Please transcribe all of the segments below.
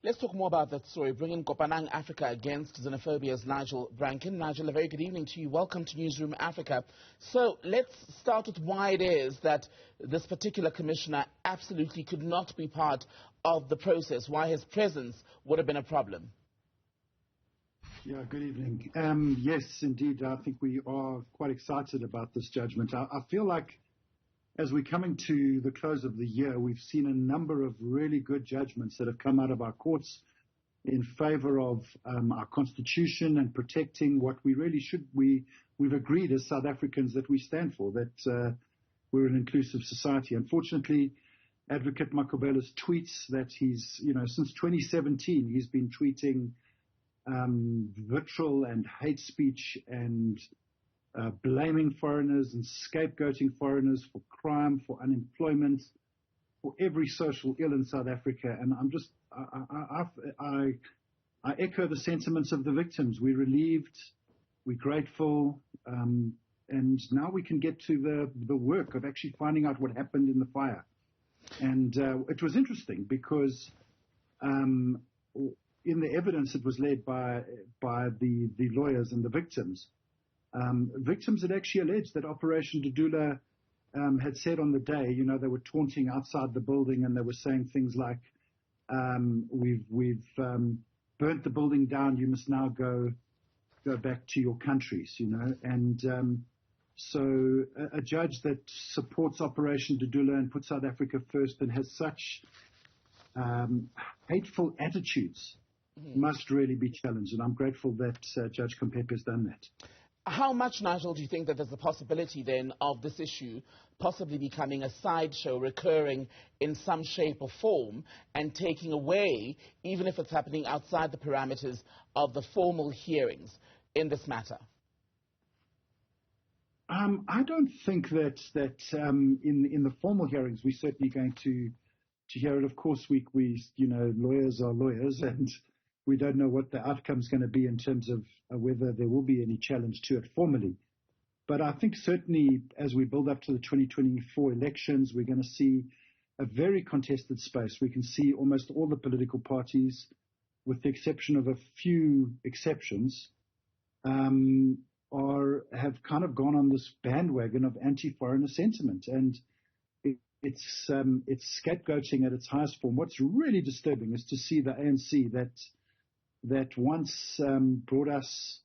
Let's talk more about that story. Bringing Kopanang Africa against Xenophobia's Nigel Branken. Nigel, a very good evening to you. Welcome to Newzroom Africa. So let's start with why it is that this particular commissioner absolutely could not be part of the process, why his presence would have been a problem. Yeah, good evening. Yes, indeed, I think we are quite excited about this judgment. I feel like as we're coming to the close of the year, we've seen a number of really good judgments that have come out of our courts in favor of our constitution and protecting what we really should. We've agreed as South Africans that we stand for, that we're an inclusive society. Unfortunately, Advocate Makhubela's tweets that he's, since 2017, he's been tweeting vitriol and hate speech and blaming foreigners and scapegoating foreigners for crime, for unemployment, for every social ill in South Africa. And I echo the sentiments of the victims. We're relieved, we're grateful, and now we can get to the work of actually finding out what happened in the fire. And it was interesting because in the evidence it was led by the lawyers and the victims. Victims had actually alleged that Operation Dudula had said on the day, they were taunting outside the building and they were saying things like, we've burnt the building down, you must now go back to your countries, And so a judge that supports Operation Dudula and puts South Africa first and has such hateful attitudes must really be challenged. And I'm grateful that Judge Kompepe has done that. How much, Nigel, do you think that there's a possibility then of this issue possibly becoming a sideshow, recurring in some shape or form and taking away, even if it's happening outside the parameters of the formal hearings in this matter? I don't think that in the formal hearings we're certainly going to hear it. Of course, we lawyers are lawyers and we don't know what the outcome is going to be in terms of whether there will be any challenge to it formally. But I think certainly as we build up to the 2024 elections, we're going to see a very contested space. We can see almost all the political parties, with the exception of a few exceptions, have kind of gone on this bandwagon of anti-foreigner sentiment. And it's scapegoating at its highest form. What's really disturbing is to see the ANC that once brought us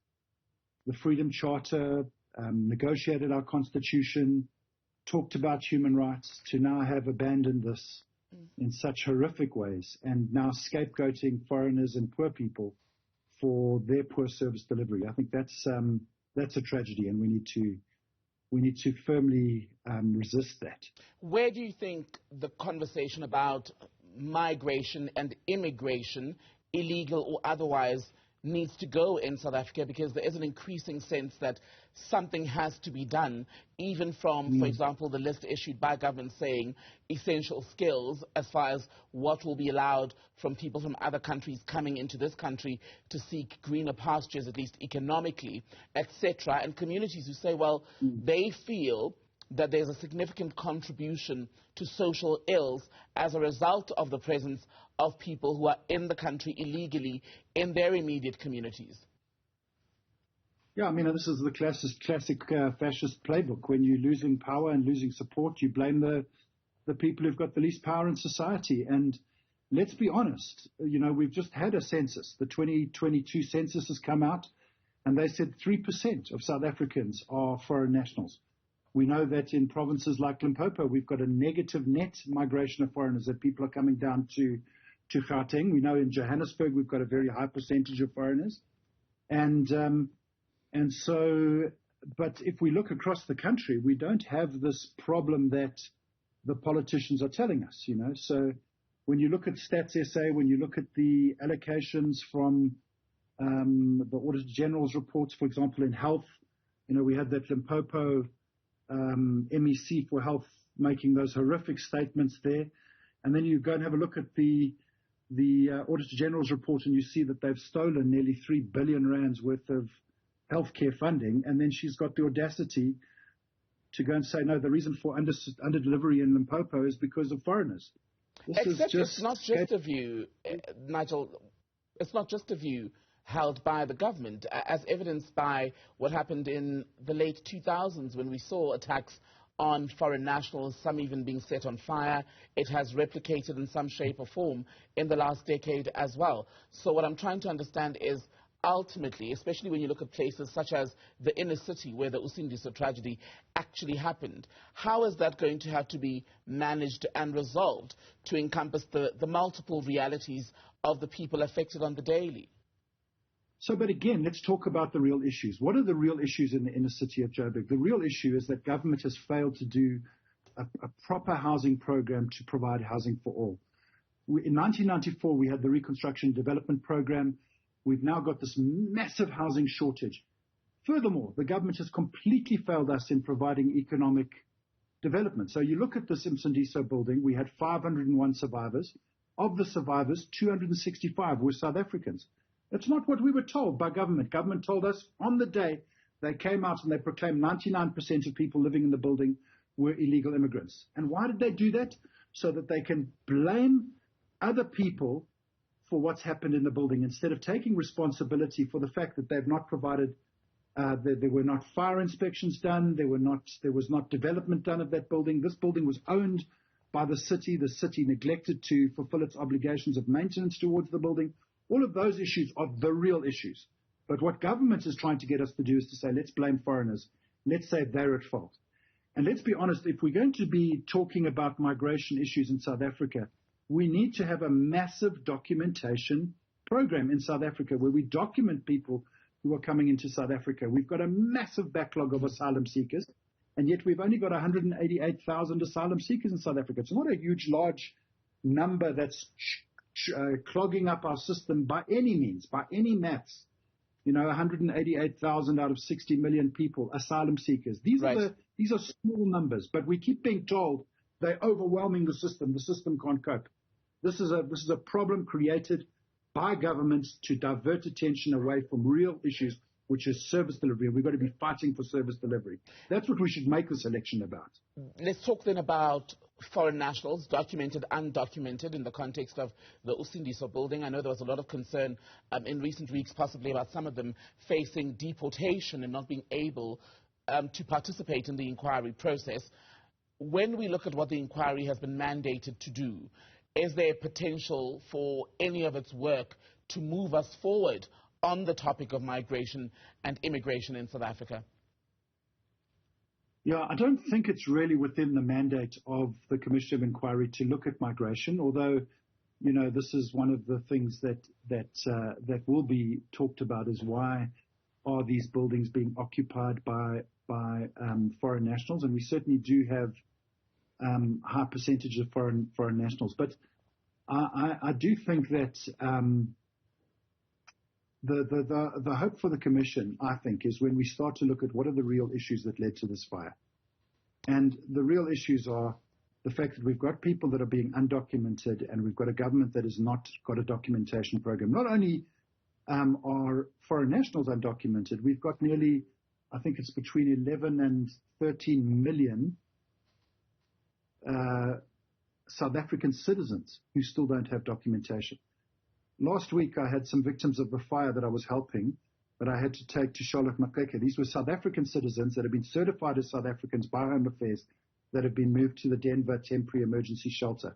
the Freedom Charter, negotiated our constitution, talked about human rights, to now have abandoned this in such horrific ways and now scapegoating foreigners and poor people for their poor service delivery. I think that's a tragedy, and we need to firmly resist that. Where do you think the conversation about migration and immigration, illegal or otherwise, needs to go in South Africa? Because there is an increasing sense that something has to be done, even from, for example, the list issued by government saying essential skills as far as what will be allowed from people from other countries coming into this country to seek greener pastures, at least economically, etc. And communities who say, well, they feel that there's a significant contribution to social ills as a result of the presence of people who are in the country illegally in their immediate communities. Yeah, I mean, this is the classic fascist playbook. When you're losing power and losing support, you blame the people who've got the least power in society. And let's be honest, we've just had a census. The 2022 census has come out, and they said 3% of South Africans are foreign nationals. We know that in provinces like Limpopo, we've got a negative net migration of foreigners, that people are coming down to Gauteng. We know in Johannesburg, we've got a very high percentage of foreigners. And so, but if we look across the country, we don't have this problem that the politicians are telling us, So when you look at Stats SA, when you look at the allocations from the Auditor General's reports, for example, in health, we had that Limpopo MEC for health making those horrific statements there. And then you go and have a look at the Auditor General's report and you see that they've stolen nearly 3 billion rands worth of healthcare funding. And then she's got the audacity to go and say, no, the reason for under delivery in Limpopo is because of foreigners. Except it's not just a view, Nigel, it's not just a view held by the government, as evidenced by what happened in the late 2000s when we saw attacks on foreign nationals, some even being set on fire. It has replicated in some shape or form in the last decade as well. So what I'm trying to understand is, ultimately, especially when you look at places such as the inner city where the Usindiso tragedy actually happened, how is that going to have to be managed and resolved to encompass the multiple realities of the people affected on the daily? So, but again, let's talk about the real issues. What are the real issues in the inner city of Joburg? The real issue is that government has failed to do a proper housing program to provide housing for all. In 1994, we had the Reconstruction Development Program. We've now got this massive housing shortage. Furthermore, the government has completely failed us in providing economic development. So you look at this Msindiso building, we had 501 survivors. Of the survivors, 265 were South Africans. That's not what we were told by government. Government told us on the day they came out and they proclaimed 99% of people living in the building were illegal immigrants. And why did they do that? So that they can blame other people for what's happened in the building instead of taking responsibility for the fact that they've not provided, there were not fire inspections done, there was not development done of that building. This building was owned by the city. The city neglected to fulfill its obligations of maintenance towards the building. All of those issues are the real issues. But what government is trying to get us to do is to say, let's blame foreigners. Let's say they're at fault. And let's be honest, if we're going to be talking about migration issues in South Africa, we need to have a massive documentation program in South Africa where we document people who are coming into South Africa. We've got a massive backlog of asylum seekers, and yet we've only got 188,000 asylum seekers in South Africa. It's not a huge, large number that's clogging up our system by any means, by any maths. 188,000 out of 60 million people, asylum seekers. These are small numbers, but we keep being told they're overwhelming the system. The system can't cope. This is a problem created by governments to divert attention away from real issues, which is service delivery. We've got to be fighting for service delivery. That's what we should make this election about. Let's talk then about foreign nationals, documented, undocumented, in the context of the Usindiso building. I know there was a lot of concern in recent weeks, possibly about some of them facing deportation and not being able to participate in the inquiry process. When we look at what the inquiry has been mandated to do, is there potential for any of its work to move us forward on the topic of migration and immigration in South Africa? Yeah, I don't think it's really within the mandate of the Commission of Inquiry to look at migration, although, this is one of the things that will be talked about is why are these buildings being occupied by foreign nationals, and we certainly do have high percentage of foreign nationals. But I do think that the hope for the Commission, I think, is when we start to look at what are the real issues that led to this fire. And the real issues are the fact that we've got people that are being undocumented and we've got a government that has not got a documentation program. Not only are foreign nationals undocumented, we've got nearly, I think it's between 11 and 13 million South African citizens who still don't have documentation. Last week, I had some victims of the fire that I was helping that I had to take to Charlotte Maxeke. These were South African citizens that have been certified as South Africans by Home Affairs that have been moved to the Denver Temporary Emergency Shelter.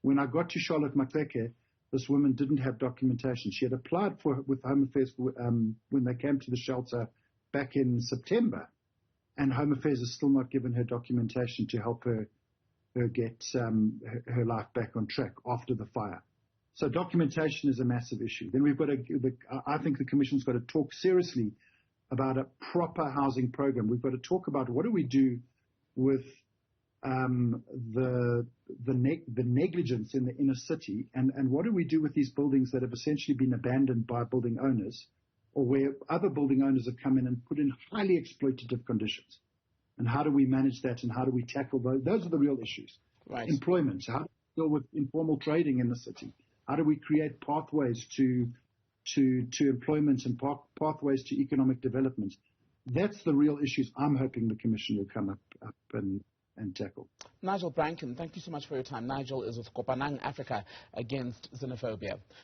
When I got to Charlotte Maxeke, this woman didn't have documentation. She had applied with Home Affairs when they came to the shelter back in September, and Home Affairs has still not given her documentation to help her get her life back on track after the fire. So documentation is a massive issue. Then we've got I think the Commission's got to talk seriously about a proper housing program. We've got to talk about what do we do with the negligence in the inner city, and what do we do with these buildings that have essentially been abandoned by building owners, or where other building owners have come in and put in highly exploitative conditions. And how do we manage that, and how do we tackle those? Those are the real issues. Right. Employment. How do we deal with informal trading in the city? How do we create pathways to employment and pathways to economic development? That's the real issues I'm hoping the Commission will come up and and tackle. Nigel Branken, thank you so much for your time. Nigel is with Kopanang Africa against xenophobia.